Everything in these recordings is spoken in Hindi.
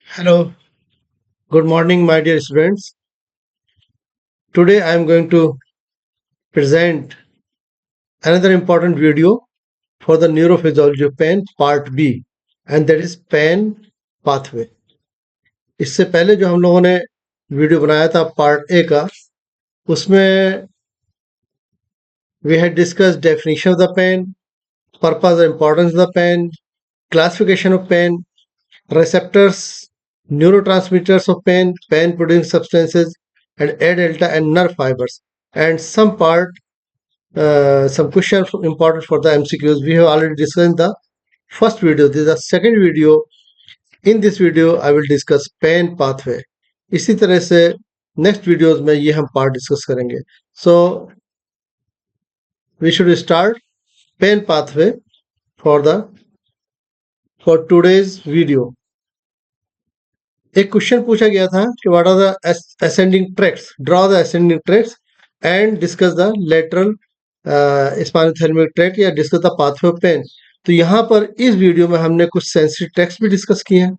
Hello, good morning, my dear students. Today I am going to present another important video for the neurophysiology of pain, part B, and that is pain pathway. इससे पहले जो हम लोगों ने वीडियो बनाया था पार्ट ए का, उसमें we had discussed definition of the pain, purpose and importance of the pain, classification of pain, receptors, neurotransmitters of pain, pain producing substances, and A delta and nerve fibers, and some questions important for the MCQs. We have already discussed in the first video. This is the second video. In this video, I will discuss pain pathway. इसी तरह से next videos में ये हम part discuss करेंगे. So we should start pain pathway for today's video. एक क्वेश्चन पूछा गया था कि what are the ascending tracts, draw the ascending tracts and discuss the lateral spinothalamic tract या discuss the pathway of pain. तो यहाँ पर इस वीडियो में हमने कुछ सेंसरी ट्रैक्ट्स भी डिस्कस किए हैं,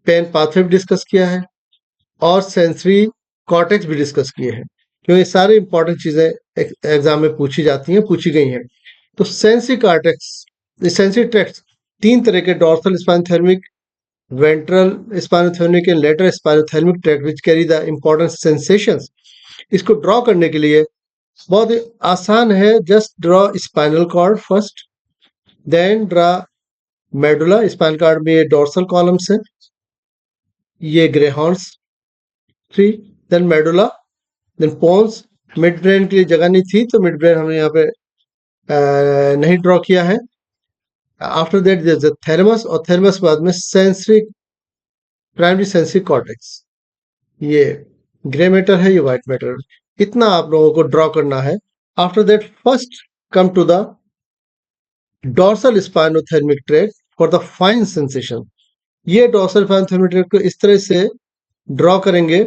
पेन पाथवे भी डिस्कस किया है और सेंसरी कॉर्टेक्स भी डिस्कस किए हैं, क्योंकि सारी इंपॉर्टेंट चीजें एग्जाम में पूछी जाती हैं, पूछी गई हैं. तो सेंसरी कॉर्टेक्स, सेंसरी ट्रैक्ट्स तीन तरह के, dorsal spinothalamic, ventral spinothalamic and lateral spinothalamic tract which carry the important sensations. इसको ड्रॉ करने के लिए बहुत ही आसान है. Just draw spinal cord first, then draw medulla. Spinal cord में ये डोर्सल कॉलम्स है, ये grey horns 3, then medulla, then pons. Mid brain के लिए जगह नहीं थी तो मिड ब्रेन हमने यहाँ पे नहीं ड्रॉ किया है. After that there is thalamus, और थैलेमस बाद में सेंसरी, प्राइमरी सेंसरी कॉर्टेक्स. ये ग्रे मैटर है, ये व्हाइट मैटर. इतना आप लोगों को ड्रॉ करना है. After that first come to the dorsal spinothalamic tract for the fine sensation. ये डोर्सल स्पाइनोथैलेमिक ट्रैक्ट को इस तरह से ड्रॉ करेंगे.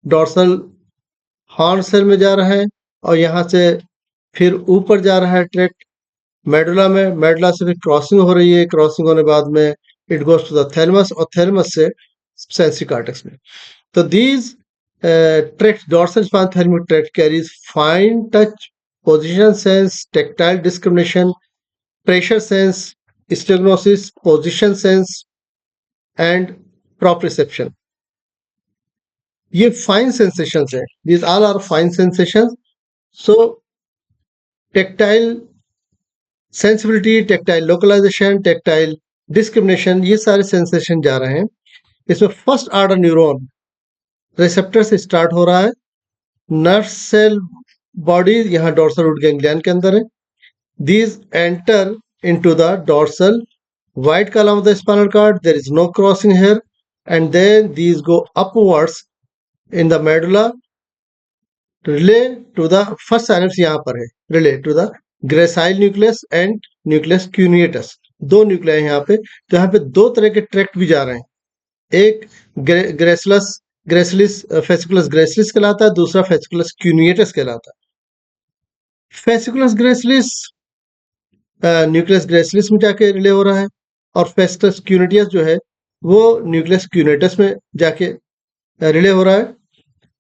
डोर्सल हॉर्न सेल में जा रहा है और यहाँ से फिर ऊपर जा रहा है ट्रैक्ट मेडुला में, मेडुला से फिर क्रॉसिंग हो रही है, क्रॉसिंग होने बाद में it goes to the thalamus और थैलेमस से सेंसरी कॉर्टेक्स में. तो these tracts, dorsal spinothalamic tract carries fine touch, position sense, tactile discrimination, pressure sense, stenosis, position sense, and proprioception. ये fine sensations है. These all are fine sensations. So tactile sensibility, tactile localization, tactile discrimination, ये सारे sensation जा रहे हैं. इसमें फर्स्ट ऑर्डर न्यूरॉन रिसेप्टर से स्टार्ट हो रहा है. नर्व सेल बॉडी यहाँ डोर्सल रूट गैंग्लियन के अंदर है. These enter into the dorsal white column of the spinal cord. There is no crossing here, and then these go upwards in the medulla, relay to the first synapse यहाँ पर है, relay to the gracile nucleus and nucleus cuneatus. दो न्यूक्लियस यहाँ पे. तो यहाँ पे दो तरह के ट्रैक्ट भी जा रहे हैं. एक ग्रेसिलिस फेसिकुलस ग्रेसिलिस कहलाता है, दूसरा फेसिकुलस क्यूनिएटस कहलाता है. फेसिकुलस ग्रेसिलिस न्यूक्लियस ग्रेसिलिस में जाके रिले हो रहा है, और फेसिकुलस क्यूनिटियस जो है वो न्यूक्लियस क्यूनिटस में जाके रिले हो रहा है.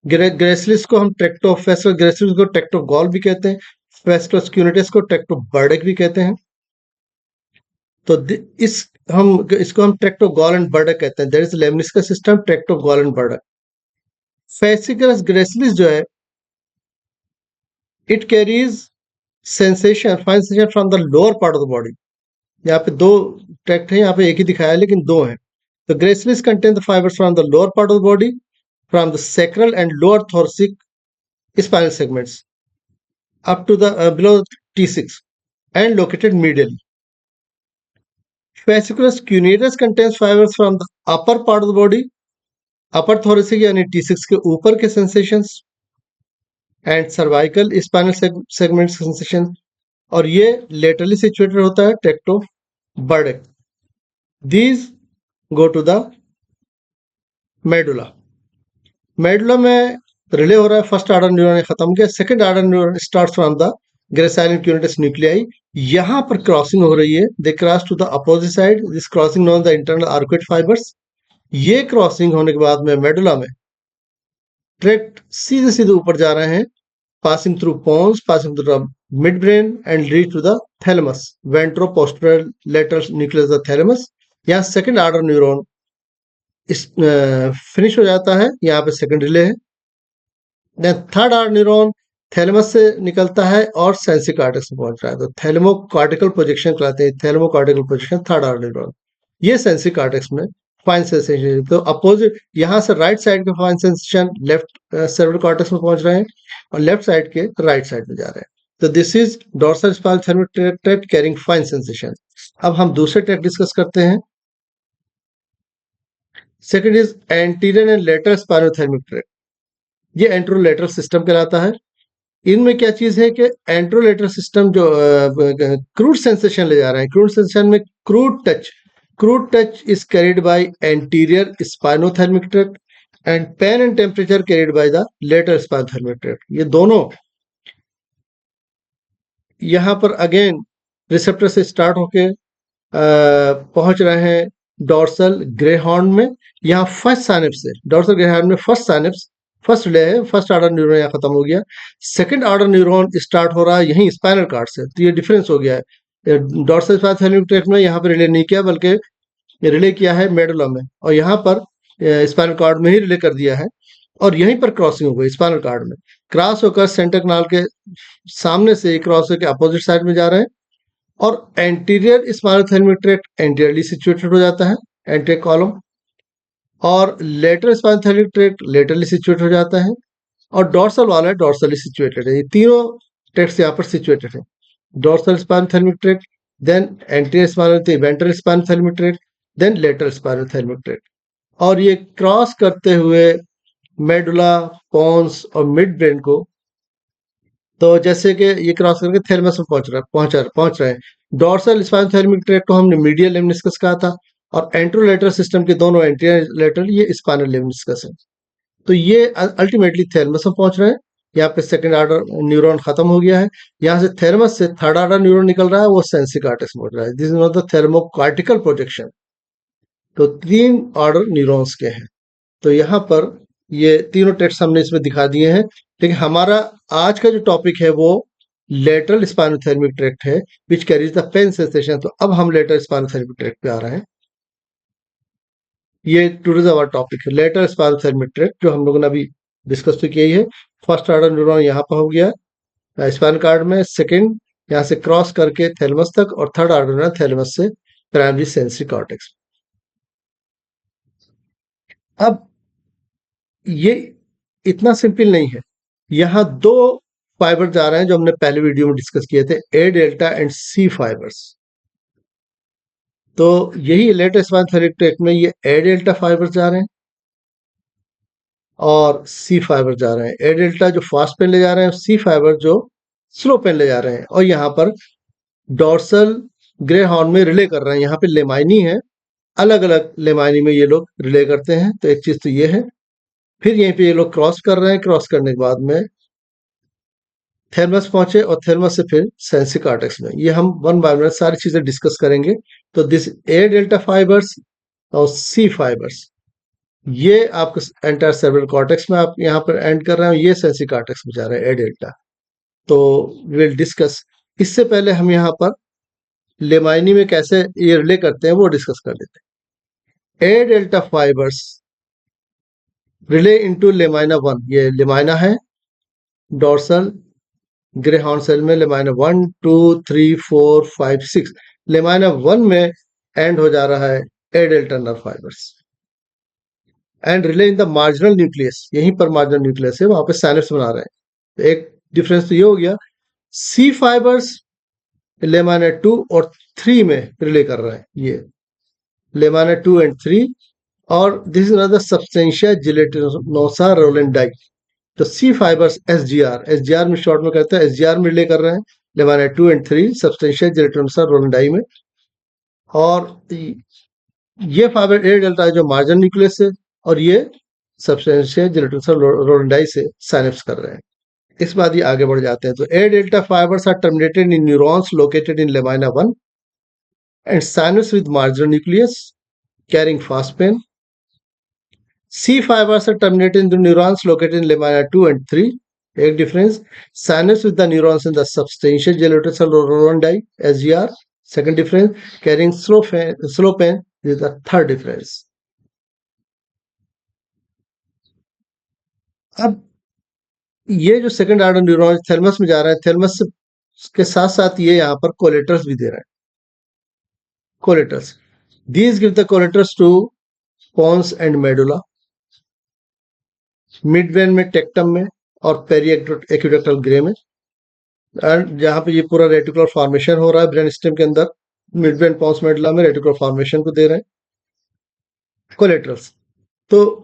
ग्रेसिलिस को हम फेसिकुलस ग्रेसिलिस को ट्रैक्ट ऑफ गॉल भी कहते हैं, फेसिकुलस क्यूनिटस को ट्रैक्ट ऑफ बर्डेक भी कहते हैं. तो इसको हम tract of Goll and Burdach कहते हैं. That is lemniscus system, tract of Goll and Burdach. Fasciculus gracilis जो है, it carries sensation, fine sensation from the lower part of the body. यहाँ पे दो ट्रैक्ट है, यहाँ पे एक ही दिखाया है लेकिन दो हैं. तो gracilis contain the fibres from the lower part of the body, from the sacral and lower thoracic spinal segments up to the below T6 and located medially. Fasciculus cuneatus contains fibers from the upper part of the body, upper thoracic यानी T6 के ऊपर के sensations, and cervical spinal segment sensation, और ये laterally situated होता है, tract of Burdick. These go to the medulla. Medulla में रिले हो रहा है. फर्स्ट ऑर्डर न्यूरॉन खत्म किया, second order neuron start from the gracilis cuneatus nuclei, यहाँ पर क्रॉसिंग हो रही है, they cross to the opposite side, this crossing known the internal arcuate fibres. ये क्रॉसिंग होने के बाद में मेडुला में डायरेक्ट सीधे सीधे ऊपर जा रहे हैं, passing through pons, passing through the midbrain and reach to the thalamus, ventroposterolateral nucleus of the thalamus। यहाँ second order neuron is finish हो जाता है, यहाँ पे सेकंड रिले है। Then third order neuron thalamus से निकलता है और सेंसरी कॉर्टेक्स में पहुंच रहा है, तो थैलेमोकॉर्टिकल प्रोजेक्शन कहलाते हैं, थैलेमोकॉर्टिकल प्रोजेक्शन थर्ड ऑर्डर न्यूरॉन। ये सेंसरी कॉर्टेक्स में फाइन सेंसेशन, तो अपोजिट यहाँ से राइट साइड के fine sensation left cerebral cortex में पहुंच रहे हैं और लेफ्ट साइड के राइट साइड में जा रहे हैं। तो this is dorsal spinal thalamic tract carrying fine sensation. अब हम दूसरे ट्रैक्ट डिस्कस करते हैं। Second is anterior and lateral spinal thalamic tract, ये एंट्रोलेटरल सिस्टम कहलाता है। इनमें क्या चीज है कि एंट्रोलेटरल सिस्टम जो क्रूड सेंसेशन ले जा रहे हैं, क्रूड सेंसेशन में crude touch is carried by anterior spinothalamic tract and pain and temperature carried by the lateral spinothalamic tract. ये दोनों यहाँ पर अगेन रिसेप्टर से स्टार्ट होके पहुंच रहे हैं डॉर्सल ग्रेहॉर्न में। यहाँ फर्स्ट साइनेप्स से डॉर्सल ग्रेहॉर्न में फर्स्ट रिले है, फर्स्ट ऑर्डर न्यूरॉन यहाँ खत्म हो गया। सेकंड ऑर्डर न्यूरॉन स्टार्ट हो रहा है यहीं स्पाइनल कॉर्ड से, तो ये डिफरेंस हो गया है। डॉर्सल स्पाइनल थैलेमिक ट्रैक्ट में यहाँ पर रिले नहीं किया, बल्कि रिले किया है मेडुला में, और यहाँ पर स्पाइनल कॉर्ड में ही रिले कर दिया है, और यहीं पर क्रॉसिंग हो गई स्पाइनल कॉर्ड में। क्रॉस होकर सेंटर कनाल के सामने से क्रॉस होकर अपोजिट साइड में जा रहे हैं, और anterior spinal thalamic tract anteriorly situated हो जाता है, एंटीरियर कॉलम, और lateral spinal thalamic tract laterally situated हो जाता है, और डॉर्सल वाला डॉर्सली सिचुएटेड है। ये तीनों ट्रैक्ट्स यहाँ पर सिचुएटेड है, dorsal spinal thalamic tract, then anterior spinal ventral spinal thalamic tract, then lateral spinal thalamic tract, और ये क्रॉस करते हुए मेडुला, पोन्स और मिड ब्रेन को, तो जैसे कि ये क्रॉस करके थैलेमस में पहुंच रहे हैं। डॉर्सल स्पाइनल थैलेमिक ट्रैक्ट को हमने मीडियल लेमनिस्कस कहा था, और एंट्रोलेटरल सिस्टम के दोनों एंटीरियर लेटरल ये स्पाइनल लेमनिस्कस है। तो ये अल्टीमेटली थैलेमस में पहुंच रहे हैं। यहाँ पे सेकंड ऑर्डर न्यूरॉन खत्म हो गया है, यहाँ से थैलेमस से थर्ड ऑर्डर न्यूरॉन निकल रहा है, वो सेंसरी कॉर्टेक्स में पहुंच रहा है। This is not the thalamocortical projection. तो तीन ऑर्डर न्यूरॉन्स के हैं, तो यहाँ पर ये तीनों टेक्स्ट हमने इसमें दिखा दिए हैं। लेकिन हमारा आज का जो टॉपिक है वो लेटरल स्पाइनल थैलेमिक ट्रैक्ट है, which carries the pain sensation. तो अब हम लेटरल स्पाइनल थैलेमिक ट्रैक्ट पे आ रहे हैं। ये टुडेज आवर टॉपिक है लेटरल स्पाइनल थैलेमिक ट्रैक्ट, जो हम लोगों ने अभी डिस्कस तो किया ही है। फर्स्ट ऑर्डर न्यूरॉन यहाँ पर हो गया स्पाइनल कॉर्ड में, सेकंड यहाँ से क्रॉस करके थैलेमस तक, और थर्ड ऑर्डर न्यूरॉन थैलेमस से प्राइमरी सेंसरी कॉर्टेक्स। अब ये इतना सिंपल नहीं है, यहाँ दो फाइबर जा रहे हैं जो हमने पहले वीडियो में डिस्कस किए थे, ए डेल्टा एंड सी फाइबर्स। तो यही लेटेस्ट स्पाइनल थैलेमिक ट्रैक्ट में ये ए डेल्टा फाइबर्स जा रहे हैं और सी फाइबर जा रहे हैं। ए डेल्टा जो फास्ट पेन ले जा रहे हैं, सी फाइबर जो स्लो पेन ले जा रहे हैं, और यहाँ पर डॉर्सल ग्रे हॉर्न में रिले कर रहे हैं। यहाँ पे लेमाइनी है, अलग अलग लेमाइनी में ये लोग रिले करते हैं। तो एक चीज तो ये है। फिर यहीं पे ये लोग क्रॉस कर रहे हैं, क्रॉस करने के बाद में थैलेमस पहुंचे, और थैलेमस से फिर सेंसरी कॉर्टेक्स में। ये हम वन बाय वन सारी चीजें डिस्कस करेंगे। तो दिस ए डेल्टा फाइबर्स और सी फाइबर्स, ये आपके एंटायर सेरेब्रल कॉर्टेक्स में आप यहाँ पर एंड कर रहे हैं, ये सेंसरी कॉर्टेक्स में जा रहे हैं ए डेल्टा। तो विल डिस्कस। इससे पहले हम यहाँ पर लेमाइनी में कैसे ये रिले करते हैं वो डिस्कस कर लेते हैं। A delta fibres relay into lamina 1, ये लेमाइना है डॉर्सल ग्रे हॉर्न सेल में। लेमाइना 1 2 3 4 5 6, लेमाइना 1 में एंड हो जा रहा है A delta nerve fibres, and relay in the marginal nucleus, यहीं पर मार्जिनल न्यूक्लियस है, वहां पे साइनेप्स बना रहे हैं। तो एक डिफरेंस तो ये हो गया। सी फाइबर्स लेमाइना 2 और 3 में रिले कर रहे हैं, ये लेमाइना 2 एंड 3, और दिस इज अनदर सब्सटेंशिया जिलेटिनोसा रोलेंडाई। तो सी फाइबर्स एसजीआर में शॉर्ट में कहते हैं, एसजीआर में रिले कर रहे हैं लेमाइना 2 एंड 3 सब्सटेंशिया जिलेटिनोसा रोलेंडाई में। और ये फाइबर ए डेल्टा जो मार्जिनल न्यूक्लियस है, और ये सब्सटेंशिया जिलेटिनोसा रोलेंडाई से साइनेप्स कर रहे हैं। इस बाद ये आगे बढ़ जाते हैं। तो A delta fibres are terminated in neurons located in lamina 1 and sinus with marginal nucleus carrying phosphine. C fibers are terminated in the neurons located in lamina 2 and 3. एक difference. Sinus with the neurons in the substantia gelatus rondi SGR. Second difference. Carrying slow pen is the third difference. अब ये जो सेकंड ऑर्डर न्यूरॉन थैलमस में जा रहा है, थैलमस के साथ साथ ये यहाँ पर कोलेटर्स भी दे रहा है। कोलेटर्स, these give the collaterals to pons and medulla, mid brain में, टेक्टम में और पेरी एक्विडक्टल ग्रे में। एंड जहाँ पे ये पूरा रेटिकुलर फॉर्मेशन हो रहा है ब्रेन स्टेम के अंदर, मिड ब्रेन पॉन्स मेडुला में रेटिकुलर फॉर्मेशन को दे रहे हैं कोलेटरल्स। तो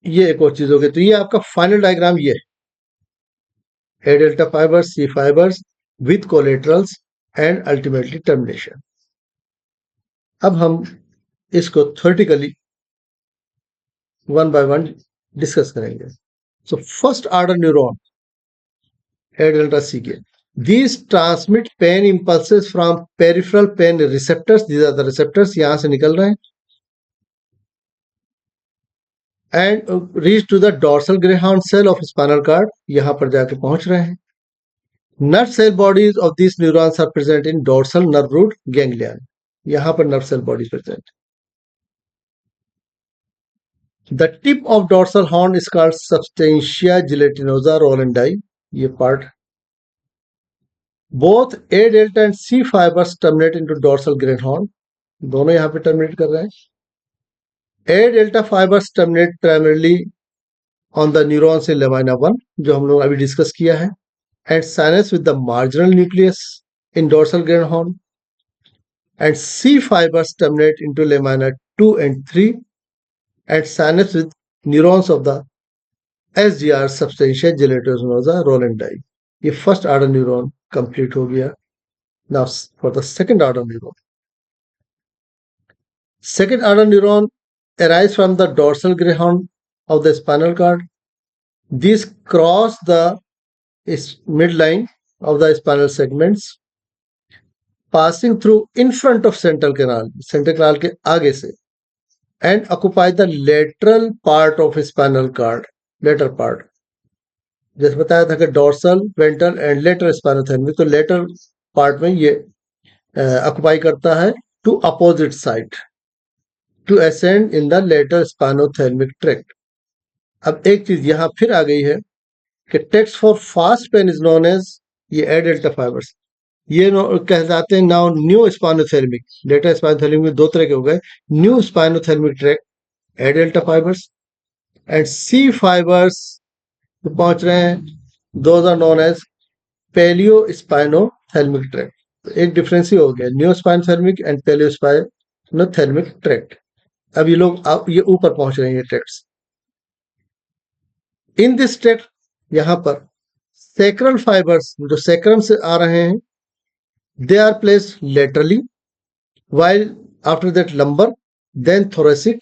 ये एक और चीज हो गई। तो ये आपका फाइनल डायग्राम ये है, A delta fibres, C fibres with collaterals and ultimately termination. अब हम इसको theoretically one by one discuss करेंगे। So first order neuron A delta C के, these transmit pain impulses from peripheral pain receptors, these are the receptors, यहां से निकल रहे हैं, and reach to the dorsal greyhound cell of spinal cord, यहां पर जाके पहुंच रहे हैं। Nerve cell bodies of these neurons are present in dorsal nerve root ganglion, यहां पर nerve cell bodies present. The tip of dorsal horn is called substantia gelatinosa rolandi, ये part. Both A delta and C fibers terminate into dorsal greyhound, दोनों यहाँ पे टर्मिनेट कर रहे हैं। A delta fibers terminate primarily on the neurons in lamina 1, जो हम लोग अभी डिस्कस किया है, and sinus with the marginal nucleus in dorsal greyhound, and C fibers terminate into lamina 2 and 3 and sinus with neurons of the SGR substantia gelatinosa rolandi. ये फर्स्ट ऑर्डर न्यूरॉन कंप्लीट हो गया। Now for the second order neuron, second order neuron arise from the dorsal greyhound of the spinal cord. These cross the midline of the spinal segments, passing through in front of central canal के आगे से, and occupy the lateral part of spinal cord, lateral part. जैसे बताया था कि dorsal, ventral and lateral spinothalamic, तो लेटरल पार्ट में ये ऑक्युपाई करता है to opposite side to ascend in the lateral spinothalamic tract. अब एक चीज यहां फिर आ गई है कि text for fast pain is known as ये A delta fibers, ये कहलाते हैं now new spinothalamic. Lateral spinothalamic में दो तरह के हो गए, new spinothalamic tract A delta fibers and C fibers तो पहुंच रहे हैं, those are known as paleo spinothalamic tract. एक डिफरेंस ही हो गया, new spinothalamic and paleo spinothalamic tract. अब ये लोग ये ऊपर पहुंच रहे हैं ये ट्रैक्ट्स। इन दिस ट्रैक्ट यहां पर सैक्रल फाइबर्स जो सैक्रम से आ रहे हैं, they are placed laterally, while after that lumbar, then thoracic,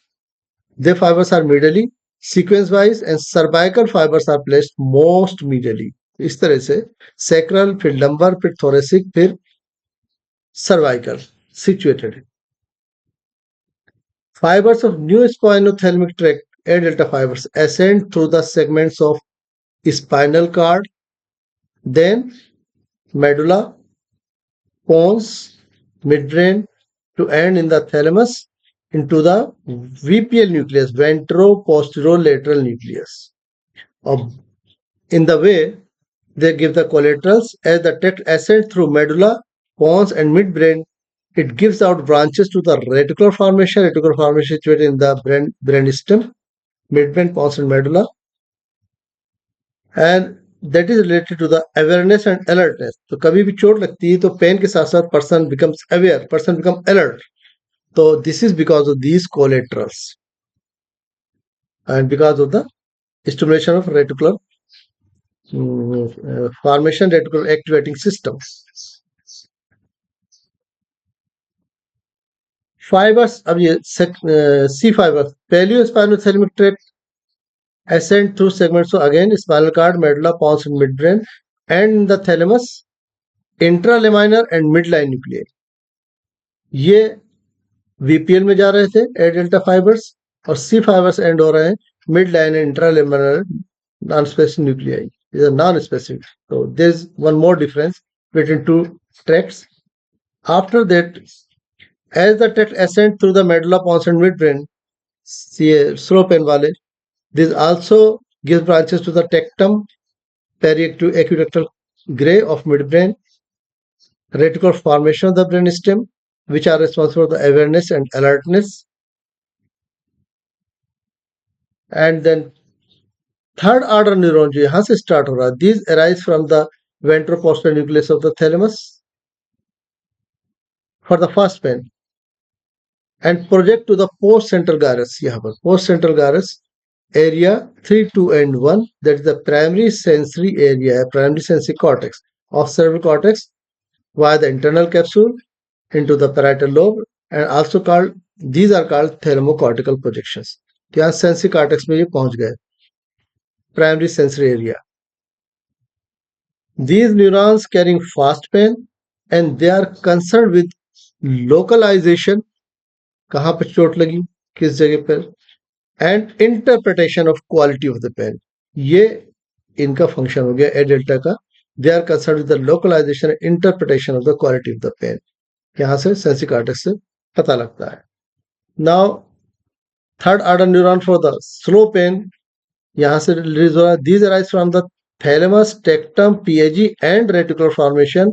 the fibers are medially sequence wise and cervical fibers are placed most medially. इस तरह से सैक्रल, फिर लंबर, फिर थोरेसिक, फिर cervical situated. Fibers of new spinothalamic tract A delta fibers ascend through the segments of spinal cord, then medulla, pons, midbrain to end in the thalamus into the VPL nucleus, ventro-posterolateral nucleus. In the way they give the collaterals as the tract ascends through medulla, pons and midbrain, it gives out branches to the reticular formation situated in the brain stem, midbrain, pons and medulla, and that is related to the awareness and alertness. तो कभी भी चोट लगती है तो पेन के साथ साथ person becomes aware, person become alert. तो this is because of these collaterals and because of the stimulation of reticular formation, reticular activating system. Fibers, अब ये C fibers, paleospinothalamic tract ascend through segments. So again, spinal cord, medulla, pons, and midbrain, and the thalamus, intralaminar and midline nuclear, ये वीपीएल में जा रहे थे ए डेल्टा फाइबर्स, और सी फाइबर्स एंड हो रहे हैं midline and intralaminar non specific nuclei, these are non-specific. So there is one more difference between two tracts. After that, as the tract ascend through the medulla, pons and midbrain, slow pen wale, this also gives branches to the tectum, periaqueductal gray of midbrain, reticular formation of the brainstem, which are responsible for the awareness and alertness. And then third order neuron जो यहां से स्टार्ट हो रहा है, these arise from the ventroposterior nucleus of the thalamus for the first pain and project to the post central gyrus. यहाँ पर post central gyrus area 3, 2 and 1, that is the primary sensory area, primary sensory cortex of cerebral cortex via the internal capsule into the parietal lobe, and also called, these are called thalamocortical projections. तो यहाँ sensory cortex में ये पहुंच गए, primary sensory area. These neurons carrying fast pain and they are concerned with localization, कहाँ पर चोट लगी, किस जगह पर, and interpretation of quality of the pain. ये इनका फंक्शन हो गया ए डेल्टा का. They are concerned with the localization and interpretation of the quality of the pain. यहाँ से सेंसरी कॉर्टेक्स से पता लगता है. Now third order neuron for the slow pain, यहाँ से रिलीज हो रहा है. These arise from the thalamus, tectum, PAG and reticular formation.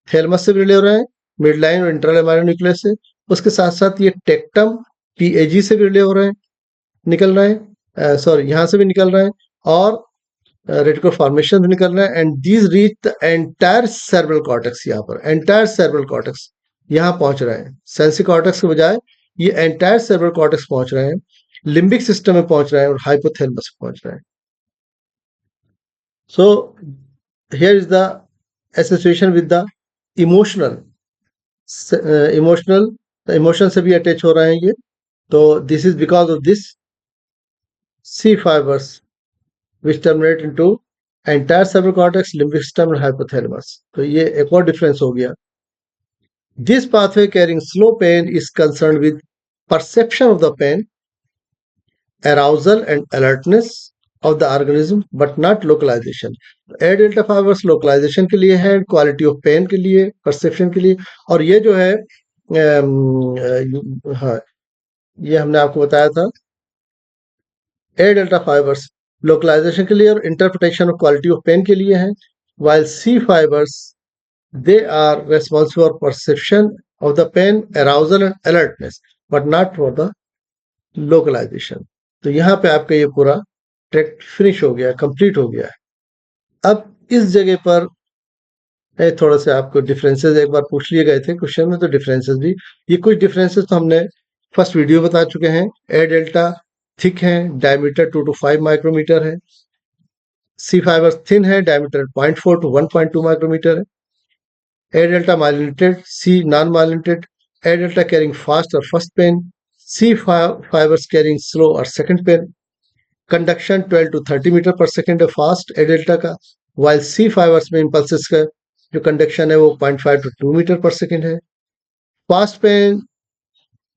Thalamus से भी रिले हो रहे हैं, मिड लाइन और इंट्रालेमाइनर न्यूक्लियस से. उसके साथ साथ ये टेक्टम, पीएजी से भी रिले हो रहे हैं, निकल रहे हैं, सॉरी यहाँ से भी निकल रहे हैं, और रेटिकुलर फॉर्मेशन भी निकल रहे हैं. And these reach the entire cerebral cortex. यहाँ पर एंटायर सेरेब्रल कॉर्टेक्स यहाँ पहुंच रहे हैं. सेंसरी कॉर्टेक्स के बजाय ये एंटायर सेरेब्रल कॉर्टेक्स पहुंच रहे हैं, लिम्बिक सिस्टम में पहुंच रहे हैं और हाइपोथैलेमस पहुंच रहे हैं. So here is the association with the emotional, emotion से भी अटैच हो रहे हैं ये. तो this is because of this C fibres which terminate into entire cerebral cortex, limbic system and hypothalamus. तो ये एक और डिफरेंस हो गया. This pathway carrying slow pain is concern with perception of the pain, arousal and alertness of the organism but not localization. A delta fibres localisation के लिए है, क्वालिटी ऑफ पेन के लिए, परसेप्शन के लिए. और ये जो है हाँ, ये हमने आपको बताया था, ए डेल्टा फाइबर्स लोकलाइजेशन के लिए और interpretation of quality of pain के लिए है, while C fibres they are responsible for perception of the pain, arousal and alertness but not for the localization. तो यहाँ पे आपका ये पूरा ट्रैक्ट फिनिश हो गया, कंप्लीट हो गया है. अब इस जगह पर थोड़ा से आपको डिफरेंसेस एक बार पूछ लिए गए थे क्वेश्चन में, तो डिफरेंसेस भी, ये कुछ डिफरेंसेस तो हमने फर्स्ट वीडियो बता चुके हैं. ए डेल्टा थिक है, डायमीटर 2 to 5 माइक्रोमीटर है. सी फाइबर थिन है, डायमीटर 0.4 to 1.2 माइक्रोमीटर है. A delta myelinated, C non myelinated. A delta carrying fast और first pain, C fibres carrying slow और second pain. Conduction 12 to 30 metre per second है फास्ट ए डेल्टा का, वाइल सी फाइबर्स में इंपल्सेस का जो कंडक्शन है वो 0.5 to 2 मीटर पर सेकंड है. फास्ट पेन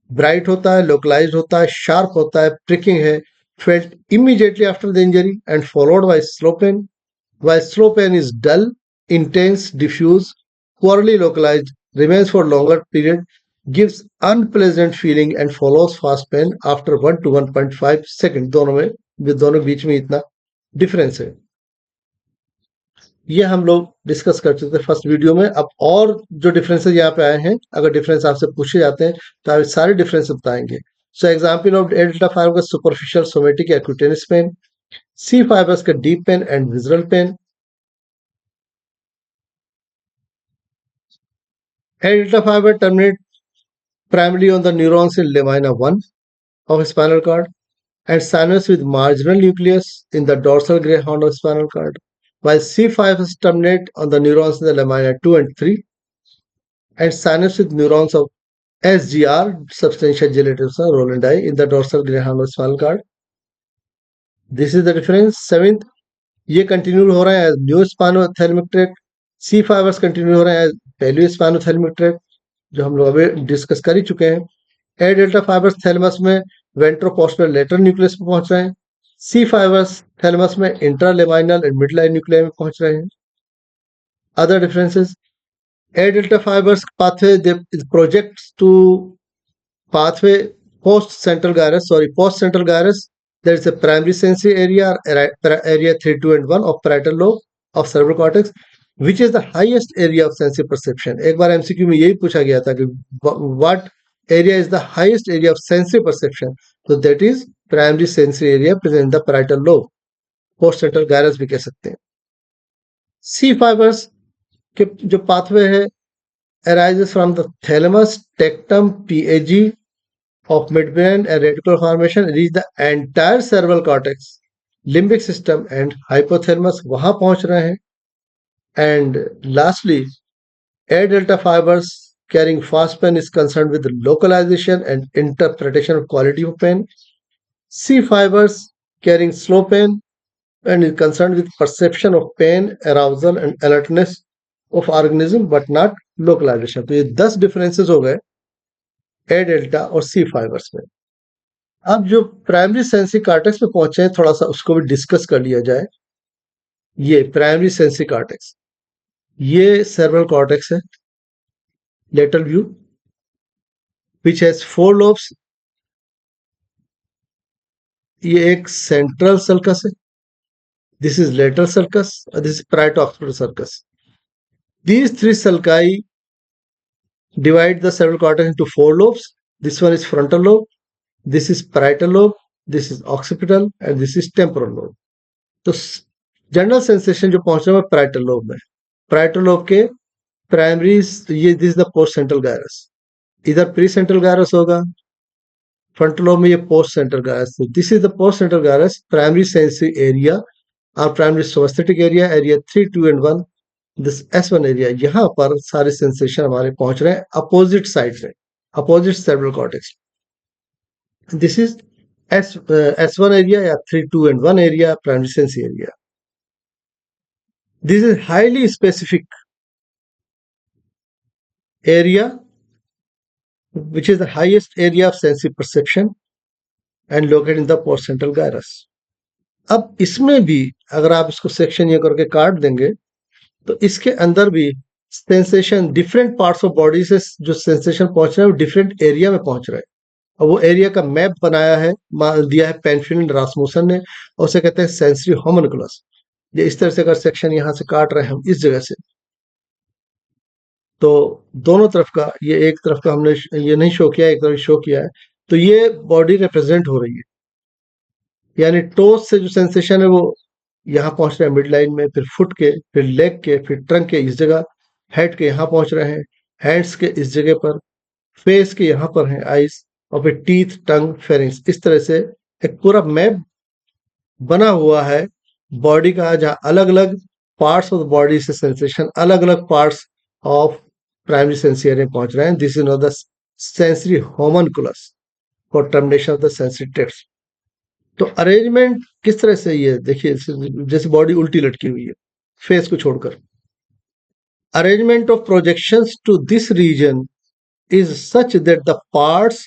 ब्राइट होता है, लोकलाइज्ड होता है, शार्प होता है, प्रिकिंग है, felt immediately after the injury and followed by slow pain, while slow pain is dull, intense, diffuse, poorly localized, remains for longer period, gives unpleasant feeling and follows fast pain after 1 to 1.5 second. दोनों बीच में इतना डिफरेंस है. ये हम लोग डिस्कस कर चुके थे फर्स्ट वीडियो में. अब और जो डिफरेंसेस यहाँ पे आए हैं, अगर डिफरेंस आपसे पूछे जाते हैं तो आप सारे डिफरेंस बताएंगे. So example of A delta fibre का superficial somatic cutaneous pain, C fibres का deep pain and visual pain. A delta fibre terminate primarily on the neurons in lamina 1 of spinal cord and sinus with marginal nucleus in the dorsal gray horn of spinal cord, while C fibers terminate on the neurons in the lamina 2 and 3 and sinus with neurons of SGR, substantia gelativa rolandi, in the dorsal gray horn of spinal cord. This is the difference. Seventh, ये कंटिन्यू हो रहा है एज न्यू स्पाइनोथैलेमिक ट्रैक्ट। सी फाइबर्स कंटिन्यू हो रहे हैं एज पैलियो स्पाइनोथैलेमिक ट्रैक्ट, जो हम लोग अभी डिस्कस कर ही चुके हैं। ए डेल्टा फाइबर्स थैलेमस में वेंट्रोपोस्टरल लेटरल न्यूक्लियस पे पहुंच रहे हैं। सी फाइबर्स थैलेमस में इंट्रालेमाइनल एंड मिड लाइन न्यूक्लियस में पहुंच रहे हैं। Other differences, A delta fibers pathway they projects to pathway post central gyrus. There is a primary sensory area, area 3, 2 and 1 of parietal lobe of cerebral cortex, which is the highest area of sensory perception. एक बार MCQ में यही पूछा गया था कि what area is the highest area of sensory perception? So that is primary sensory area present in the parietal lobe, post central gyrus भी कह सकते हैं। C fibers के जो pathway है arises from the thalamus, tectum, PAG of midbrain and reticular formation, reach the entire cerebral cortex, limbic system and hypothalamus वहां पहुंच रहे हैं। And lastly, A delta fibers carrying fast pain is concerned with the localization and interpretation of quality of pain. C fibers carrying slow pain and is concerned with perception of pain, arousal and alertness of organism but not localization। तो ये 10 डिफरेंसेस हो गए ए डेल्टा और सी फाइबर्स में। अब जो प्राइमरी सेंसरी कार्टेक्स में पहुंचे हैं, थोड़ा सा उसको भी डिस्कस कर लिया जाए। ये प्राइमरी सेंसरी कार्टेक्स, ये सेरेब्रल कॉर्टेक्स है, lateral view, which has 4 lobes. ये एक सेंट्रल सर्कस है, दिस इज लेटरल सर्कस और this is parieto occipital circus. These 3 sulci divide the cerebral cortex into 4 lobes. This one is frontal lobe, this is parietal lobe, this is occipital and this is temporal lobe। तो जनरल सेंसेशन जो पहुंच रहा है parietal lobe में। parietal lobe के प्राइमरी, ये this the post central gyrus, इधर प्री सेंट्रल गायरस होगा, फ्रंटल लोब में ये post central gyrus. This is the post central gyrus, primary sensory area और primary somesthetic area, area 3, 2 and 1, this S1 area. यहाँ पर सारे सेंसेशन हमारे पहुंच रहे हैं अपोजिट साइड में, opposite cerebral cortex. This is S1 area या 3, 2 and 1 area, primary sensory area. This is highly specific area which is the highest area of sensory perception and located in the postcentral gyrus। अब इसमें भी अगर आप इसको सेक्शन ये करके काट देंगे तो इसके अंदर भी sensation different parts of body से जो सेंसेशन पहुंच रहे हैं वो डिफरेंट एरिया में पहुंच रहे हैं। और वो एरिया का मैप बनाया है, दिया है पेनफिलिन रासमुसन ने, और उसे कहते हैं सेंसरी होम्युनकुलस। ये इस तरह से अगर सेक्शन यहाँ से काट रहे हैं हम इस जगह से, तो दोनों तरफ का, ये एक तरफ का हमने ये नहीं शो किया, एक तरफ शो किया है, तो ये बॉडी रिप्रेजेंट हो रही है। यानी टोस से जो सेंसेशन है वो यहाँ पहुंच रहे हैं मिड लाइन में, फिर फुट के, फिर लेग के, फिर ट्रंक के इस जगह, हेड के यहाँ पहुंच रहे हैं, हैंड्स के इस जगह पर, फेस के यहाँ पर है आईज, और फिर टीथ, टंग, फेरिंग्स। इस तरह से एक पूरा मैप बना हुआ है बॉडी का, जहाँ अलग अलग पार्ट्स ऑफ द बॉडी से सेंसेशन अलग अलग parts of primary sensory area पहुंच रहे हैं। This is not the sensory homunculus for termination of the sensory tracts. तो अरेंजमेंट किस तरह से, ये देखिए जैसे बॉडी उल्टी लटकी हुई है फेस को छोड़कर। Arrangement of projections to this region is such that the parts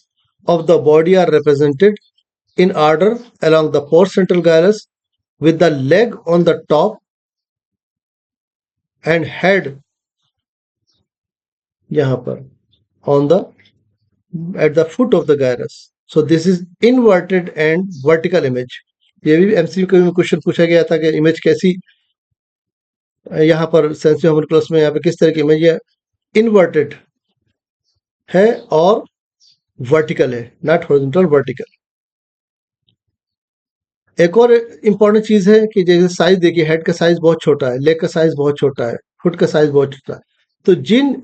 of the body are represented in order along the postcentral gyrus, with the leg on the top and head यहाँ पर on the at the foot of the gyrus। So this is inverted and vertical image। ये भी MCQ में क्वेश्चन पूछा गया था कि इमेज कैसी, यहाँ पर सेंसरी होम्युनकुलस में यहाँ पे किस तरह की इमेज है, इन्वर्टेड है और वर्टिकल है, नॉट हॉरिजॉन्टल, वर्टिकल। एक और इंपॉर्टेंट चीज है कि जैसे साइज देखिए, हेड का साइज बहुत छोटा है, लेग का साइज बहुत छोटा है, फुट का साइज बहुत छोटा है। तो जिन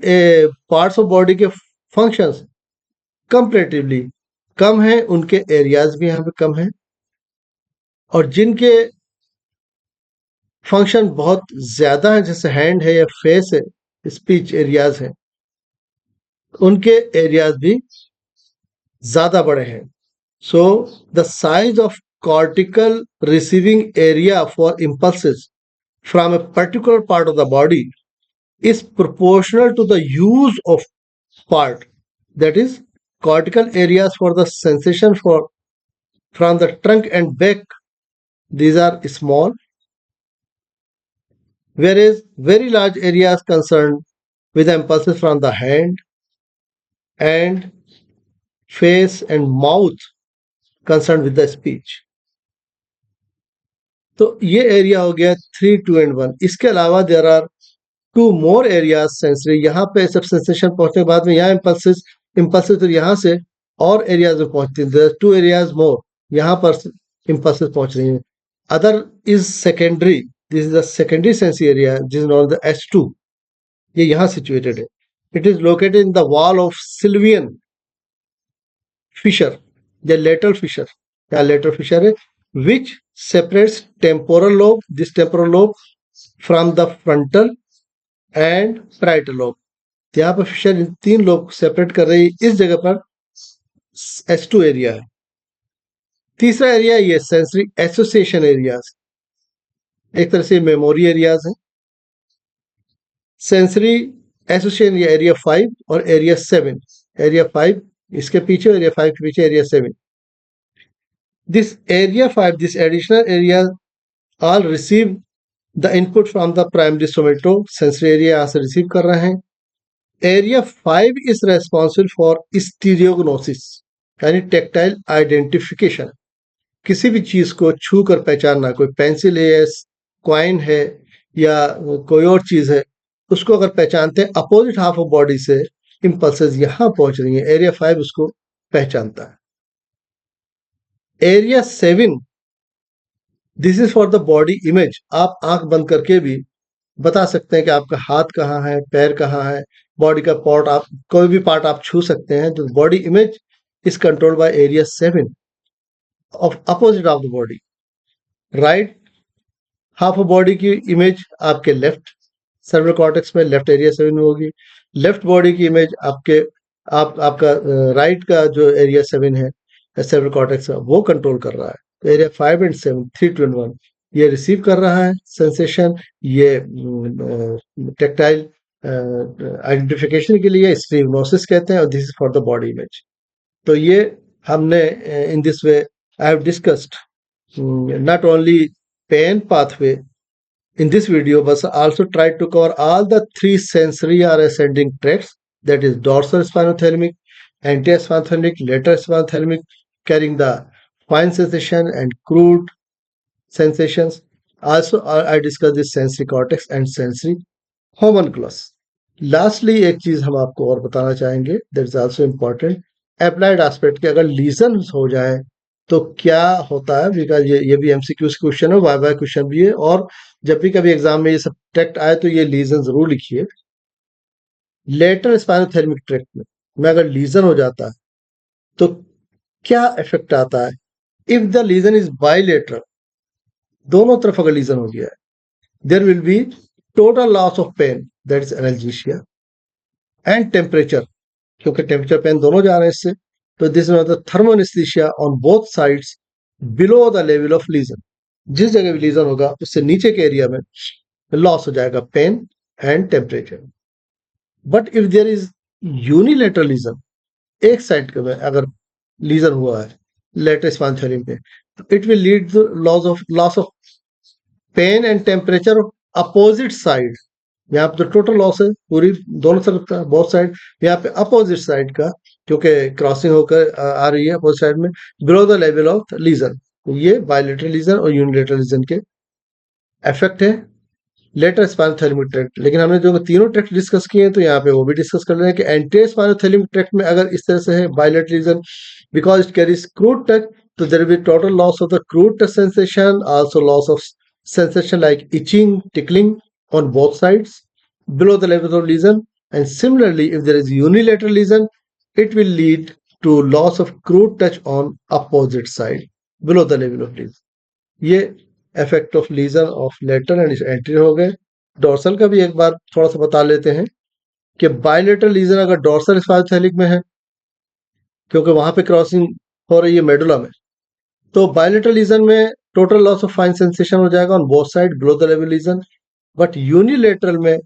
पार्ट्स ऑफ बॉडी के फंक्शंस कंपैरेटिवली कम है, उनके एरियाज भी यहाँ पे कम है, और जिनके फंक्शन बहुत ज्यादा है, जैसे हैंड है या फेस है, स्पीच एरियाज है, उनके एरियाज भी ज्यादा बड़े हैं। So the size of cortical receiving area for impulses from a particular part of the body is proportional to the use of part, that is cortical areas for the sensation for from the trunk and back, these are small, whereas very large areas concerned with impulses from the hand and face and mouth concerned with the speech. तो ये एरिया हो गया 3, 2 एंड 1। इसके अलावा there are 2 more areas sensory. यहाँ पे सब सेंसेशन पहुंचने के बाद में यहाँ इम्पल्सिस तो यहाँ से और एरियाज में पहुंचती है, 2 एरियाज मोर, यहाँ पर इम्पल्सिस पहुंच रही हैं। Other is secondary, this is the secondary sensory area जिस नॉन द S2, ये यहाँ सिचुएटेड है। It is located in the wall of Sylvian fissure या लेटरल फिशर, या लेटरल फिशर है, which separates temporal lobe, this temporal lobe, from the frontal and parietal lobe। तो यहाँ पर फिशर इन 3 लोब सेपरेट कर रही है। इस जगह पर S2 एरिया है। तीसरा एरिया ये सेंसरी एसोसिएशन एरियाज, एक तरह से मेमोरी एरियाज है। सेंसरी एसोसिएशन एरिया 5 और एरिया 7। एरिया 5 इसके पीछे, एरिया 5 के पीछे area 7। This area 5, this additional area all receive the input from the primary somato, sensory area यहाँ से receive कर रहे हैं। Area 5 is responsible for stereognosis, यानी tactile identification। किसी भी चीज को छू कर पहचानना, कोई पेंसिल है, कॉइन है या कोई और चीज है, उसको अगर पहचानते हैं अपोजिट हाफ ऑफ बॉडी से इम्पल्सेस यहाँ पहुंच रही है, एरिया 5 उसको पहचानता है। Area 7, this is for the body image. आप आंख बंद करके भी बता सकते हैं कि आपका हाथ कहाँ है, पैर कहाँ है, बॉडी का पार्ट, आप कोई भी पार्ट आप छू सकते हैं। तो body image is controlled by area 7 of opposite of the body. Right half of body की इमेज आपके लेफ्ट सर्वल कॉर्टेक्स में, लेफ्ट एरिया 7 में होगी। लेफ्ट बॉडी की इमेज आपका राइट का जो एरिया 7 है सेरेब्रल कॉर्टेक्स, वो कंट्रोल कर रहा है। तो एरिया 5 एंड 7, 3, 2 एंड 1 ये रिसीव कर रहा है सेंसेशन, ये टेक्टाइल आइडेंटिफिकेशन के लिए स्टीरियोग्नोसिस कहते हैं, और this is for the body image. तो ये हमने in this way I have discussed not only pain pathway in this video, but also tried to cover all the 3 sensory or ascending tracts, that is dorsal spinothalamic, anterior spinothalamic, lateral spinothalamic, carrying the fine sensation and crude sensations. Also I discussed the sensory cortex and sensory homunculus. Lastly एक चीज हम आपको और बताना चाहेंगे, that is also important, applied aspect के अगर lesions हो जाए तो क्या होता है, बिकॉज ये भी एमसीक्यू क्वेश्चन है, वाई क्वेश्चन भी है, और जब भी कभी एग्जाम में ये सब ट्रैक्ट आए तो ये लीजन जरूर लिखिए। लेटरल स्पाइनोथैलेमिक ट्रैक्ट में अगर लीजन हो जाता है तो क्या इफेक्ट आता है? If the lesion is bilateral, दोनों तरफ अगर लीजन हो गया है, there will be total loss of pain, that is analgesia, and temperature, क्योंकि टेम्परेचर पेन दोनों जा रहे हैं इससे। तो this is the thermoanaesthesia on both sides below the level of lesion. जिस जगह भी लीजन होगा उससे नीचे के एरिया में लॉस हो जाएगा pain and temperature. But if there is unilateral lesion, एक साइड के में अगर लीजन हुआ है लेटरल स्पाइनोथैलेमिक में, तो it will lead to loss of pain and temperature opposite side. यहाँ पे तो टोटल लॉस है पूरी दोनों तरफ का, बोथ साइड। यहाँ पे अपोजिट साइड का, क्योंकि क्रॉसिंग होकर आ रही है अपोजिट साइड में, below the level of legion. ये बायलेटरल लीजन और यूनिलेटरल लीजन के इफेक्ट है लेटरल स्पाइनोथैलेमिक ट्रैक्ट। लेकिन हमने जो तीनों ट्रैक्ट डिस्कस किए हैं तो यहाँ पे वो भी डिस्कस कर रहे हैं कि एंटीरियर स्पाइनोथैलेमिक ट्रैक्ट में अगर इस तरह से है bilateral lesion, because it carries crude touch, तो there will be total loss of the crude touch sensation, also loss of sensation like itching, tickling on both sides below the level of lesion. And similarly, if there is unilateral lesion, it will lead to loss of crude touch on opposite side below the level of lesion. ये effect of lesion of lateral and anterior हो गए। डोर्सल का भी एक बार थोड़ा सा बता लेते हैं कि bilateral lesion अगर डोर्सल स्पाइनोथैलेमिक में है, क्योंकि वहां पे क्रॉसिंग हो रही है मेडुला में, तो बायलेटरल लीजन में total loss of fine sensation हो जाएगा on both side below the level lesion. But unilateral में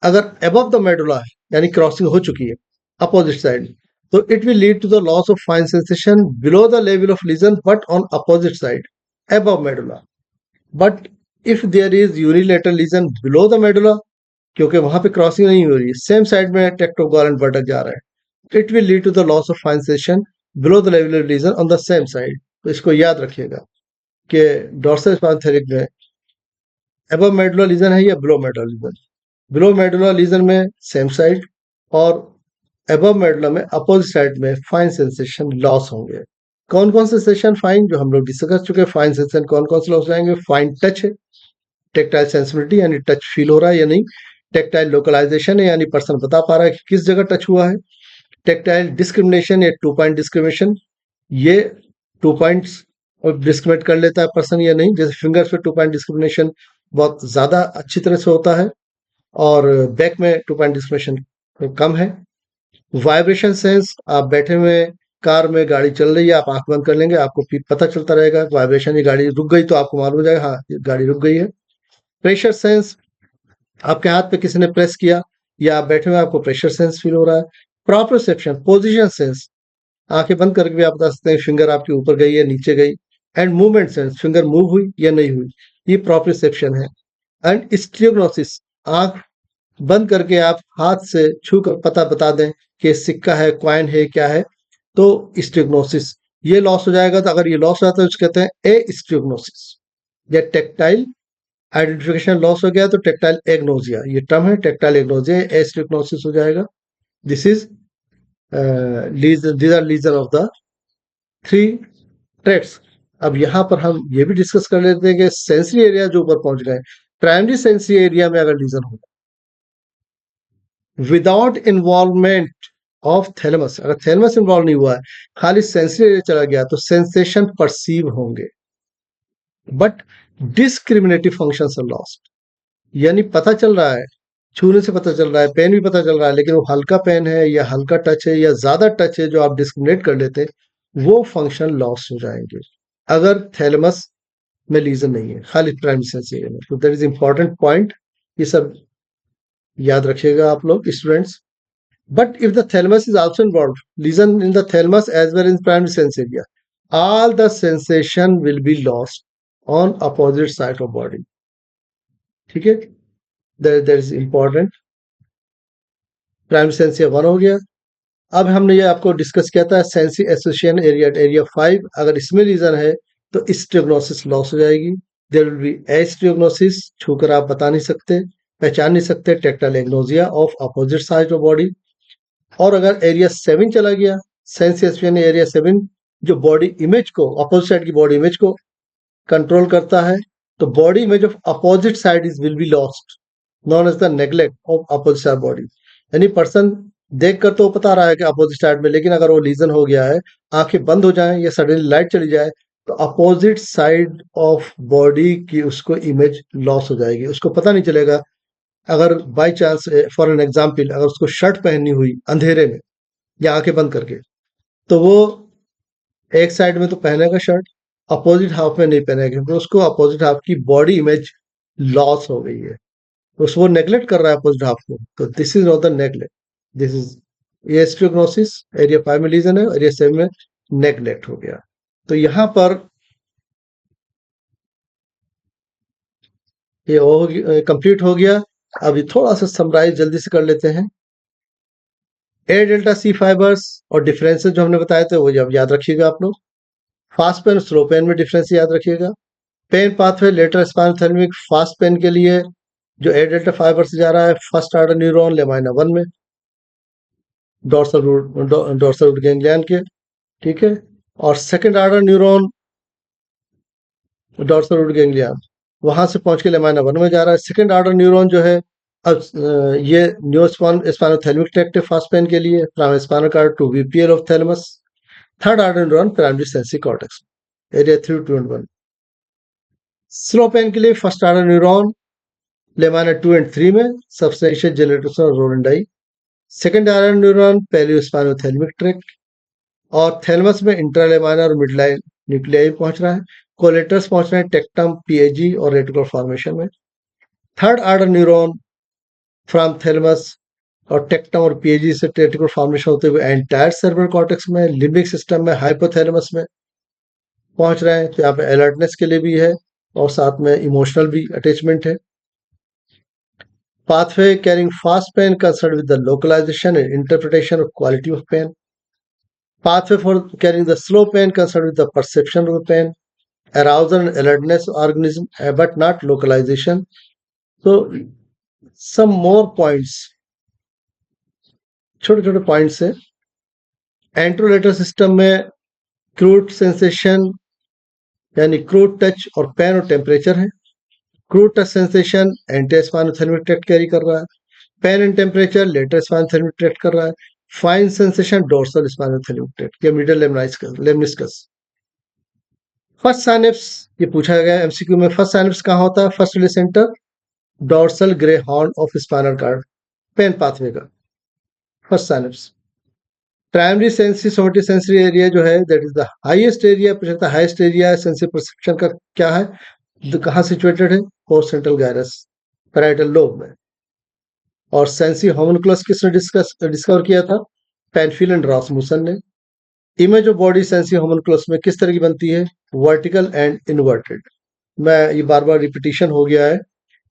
अगर अबव द मेडुला है यानी क्रॉसिंग हो चुकी है अपोजिट साइड, तो it will lead to the loss of fine sensation below the level of lesion but on opposite side above medulla. But if there is unilateral lesion below the medulla, क्योंकि वहां पे क्रॉसिंग नहीं हो रही है, सेम साइड में tract of Goll and Burdach जा रहा है, it will lead to the loss of fine sensation below the level of lesion on the same side. तो इसको याद रखिएगा कि डोर्सल स्पाइन थेरिक में अबव मेडुला लीजन है या below medulla lesion. Below medulla lesion में सेम साइड और अबव मेडुला में अपोजिट साइड में फाइन सेंसेशन लॉस होंगे। कौन कौन से सेशन फाइन जो हम लोग डिस्कस कर चुके हैं, फाइन सेंसेशन कौन कौन से लॉस जाएंगे? फाइन टच है, टेक्टाइल सेंसिबिलिटी यानी टच फील हो रहा है या नहीं। टेक्टाइल लोकलाइजेशन है यानी पर्सन बता पा रहा है कि किस जगह टच हुआ है। टेक्टाइल डिस्क्रिमिनेशन या 2 पॉइंट डिस्क्रिमिनेशन, ये 2 पॉइंट्स डिस्क्रिमिनेट कर लेता है पर्सन या नहीं। जैसे फिंगर्स पे 2 पॉइंट डिस्क्रिमिनेशन बहुत ज्यादा अच्छी तरह से होता है और बैक में 2 पॉइंट डिस्क्रिमिनेशन कम है। वाइब्रेशन सेंस, आप बैठे हुए कार में गाड़ी चल रही है, आप आंख बंद कर लेंगे, आपको पता चलता रहेगा वाइब्रेशन, ये गाड़ी रुक गई तो आपको मालूम हो जाएगा हाँ ये गाड़ी रुक गई है। प्रेशर सेंस, आपके हाथ पे किसी ने प्रेस किया या आप बैठे हुए आपको प्रेशर सेंस फील हो रहा है। प्रोप्रोसेप्शन, पोजीशन सेंस, आंखें बंद करके भी आप बता सकते हैं फिंगर आपके ऊपर गई है नीचे गई। And movement sense, finger move हुई या नहीं हुई, ये प्रोप्रोसेप्शन है। एंड स्टिग्नोसिस, आंख बंद करके आप हाथ से छू कर पता बता दें कि सिक्का है, कॉइन है, क्या है, तो स्टिग्नोसिस ये लॉस हो जाएगा। तो अगर ये लॉस हो जाता है तो कहते हैं ए स्टिग्नोसिस। या टेक्टाइल आइडेंटिफिकेशन लॉस हो गया तो टेक्टाइल एग्नोजिया, ये टर्म है टेक्टाइल एग्नोजिया, ए स्टिग्नोसिस हो जाएगा। This is these are lesion of the 3 traits। अब यहाँ पर हम ये भी डिस्कस कर लेते हैं कि सेंसरी एरिया जो ऊपर पहुंच गए, प्राइमरी सेंसरी एरिया में अगर लीजन हो विदाउट इन्वॉल्वमेंट ऑफ थैलेमस, अगर थैलेमस इन्वॉल्व नहीं हुआ है, खाली सेंसरी एरिया चला गया तो सेंसेशन परसीव होंगे but discriminative functions are lost. यानी पता चल रहा है, छूने से पता चल रहा है, पेन भी पता चल रहा है, लेकिन वो हल्का पेन है या हल्का टच है या ज्यादा टच है जो आप डिस्क्रिमिनेट कर लेते हैं, वो फंक्शन लॉस हो जाएंगे अगर थैलेमस में लीजन नहीं है, खाली प्राइमरी सेंस एरिया में। तो दैट इज इंपॉर्टेंट पॉइंट, ये सब याद रखिएगा आप लोग students. But if the thalamus is also involve, lesion in the thalamus as well in primary sense area, all the sensation will be lost on opposite side of body। ठीक है, that is important। Primary sense 1 हो गया। अब हमने ये आपको डिस्कस किया था सेंसी एसोसिएशन एरिया, एरिया 5, अगर इसमें रीजन है तो स्टिग्नोसिस लॉस हो जाएगी। देयर विल बी एस्टिग्नोसिस, छूकर आप बता नहीं सकते, पहचान नहीं सकते, tactile agnosia of opposite side of body. और अगर एरिया 7 चला गया, सेंसी एसोसिएशन एरिया 7 जो बॉडी इमेज को, अपोजिट साइड की बॉडी इमेज को कंट्रोल करता है, तो body image of opposite side is will be lost, known as the neglect of opposite side body. यानी पर्सन देख कर तो पता रहा है कि अपोजिट साइड में, लेकिन अगर वो लीजन हो गया है, आंखें बंद हो जाएं या सडनली लाइट चली जाए, तो अपोजिट साइड ऑफ बॉडी की उसको इमेज लॉस हो जाएगी, उसको पता नहीं चलेगा। अगर by chance for an example अगर उसको शर्ट पहननी हुई अंधेरे में या आंखें बंद करके, तो वो एक साइड में तो पहनेगा शर्ट, अपोजिट हाफ में नहीं पहनेगा, तो उसको अपोजिट हाफ की बॉडी इमेज लॉस हो गई है, उसको नेग्लेक्ट कर रहा है अपोजिट हाफ को। तो this is not the neglect, this is ये स्टिग्नोसिस एरिया 5 में लीजन है, एरिया 7 में नेग्लेक्ट हो गया। तो यहां पर ये कंप्लीट हो गया। अभी थोड़ा सा समराइज जल्दी से कर लेते हैं। ए डेल्टा सी फाइबर्स और डिफरेंसेस जो हमने बताए थे वो याद रखिएगा आप लोग। फास्ट पेन स्लो पेन में डिफरेंस याद रखिएगा। Pain pathway lateral spinothalamic fast pain के लिए जो ए डेल्टा फाइबर से जा रहा है फर्स्ट ऑर्डर न्यूरॉन लेमाइना 1 में, डोर्सल रूट गैंग्लियन के, ठीक है। और second order neuron dorsal root ganglion वहां से पहुंच के लेमाइना 1 में जा रहा है। सेकंड ऑर्डर न्यूरॉन जो है अब ये न्यू स्पाइनोथैलेमिक ट्रैक्ट है फास्ट पेन के लिए, from spinal cord to VPL of thalamus. Third order neuron primary sensory cortex, area 3 to 1। Slow pain के लिए first order neuron lamina 2 and 3 में, सबस्टेंशियल जेनेरेशन और रोडेंडाई। Second order neuron paleospinothalamic tract और थैलेमस में इंट्रालेमाइनर और मिडलाइन न्यूक्लियाई पहुंच रहा है, कोलेटर्स पहुंच रहे हैं टेक्टम, पीएजी और रेटिकुलर फॉर्मेशन में। Third order neuron from thalamus और टेक्टम और पीएजी से रेटिकुलर फॉर्मेशन होते हुए एंटायर सेरेब्रल कॉर्टेक्स में, लिम्बिक सिस्टम में, हाइपोथैलेमस में पहुंच रहे हैं। तो यहाँ पे अलर्टनेस के लिए भी है और साथ में इमोशनल भी अटैचमेंट है। Pathway carrying fast pain concerned with the localization and interpretation of quality of pain. Pathway for carrying the slow pain concerned with the perception of the pain, arousal and alertness of organism, but not localization. So some more points, छोटे छोटे पॉइंट्स हैं। एंट्रोलेटर सिस्टम में क्रूड सेंसेशन यानी क्रूड टच और पेन और टेम्परेचर है। Crude touch sensation anti spinothalamic tract carry कर रहा है, pain and temperature lateral spinothalamic tract कर रहा है, fine sensation dorsal spinothalamic tract या मिडल लेमनिस्कस। फर्स्ट साइनेप्स ये पूछा गया एमसीक्यू में, फर्स्ट साइनेप्स कहाँ होता है? First relay centre dorsal grey horn of spinal cord, pain pathway का first synapse. Primary sensory somatic sensory area जो है that is the highest area, पूछा हाईएस्ट एरिया सेंसरी परसेप्शन का क्या है, कहाँ सिचुएटेड है? Post central gyrus parietal lobe में। और सेंसी होम्युनकुलस किसने डिस्कवर किया था? पेनफिल एंड रासमुसन ने। Image of body sensi homunculus में किस तरह की बनती है? Vertical and inverted. मैं ये बार बार रिपीटिशन हो गया है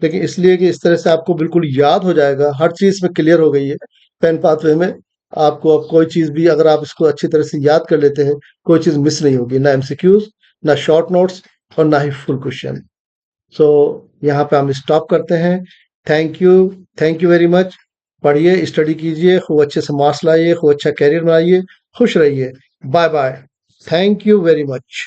लेकिन इसलिए कि इस तरह से आपको बिल्कुल याद हो जाएगा, हर चीज में क्लियर हो गई है पेन पाथवे में। आपको अब कोई चीज भी अगर आप इसको अच्छी तरह से याद कर लेते हैं, कोई चीज मिस नहीं होगी, ना एमसीक्यूज, ना शॉर्ट नोट्स और ना ही फुल क्वेश्चन। सो यहाँ पे हम स्टॉप करते हैं। Thank you very much. पढ़िए, स्टडी कीजिए, खूब अच्छे से मार्क्स लाइए, खूब अच्छा कैरियर बनाइए, खुश रहिए। Bye bye. Thank you very much.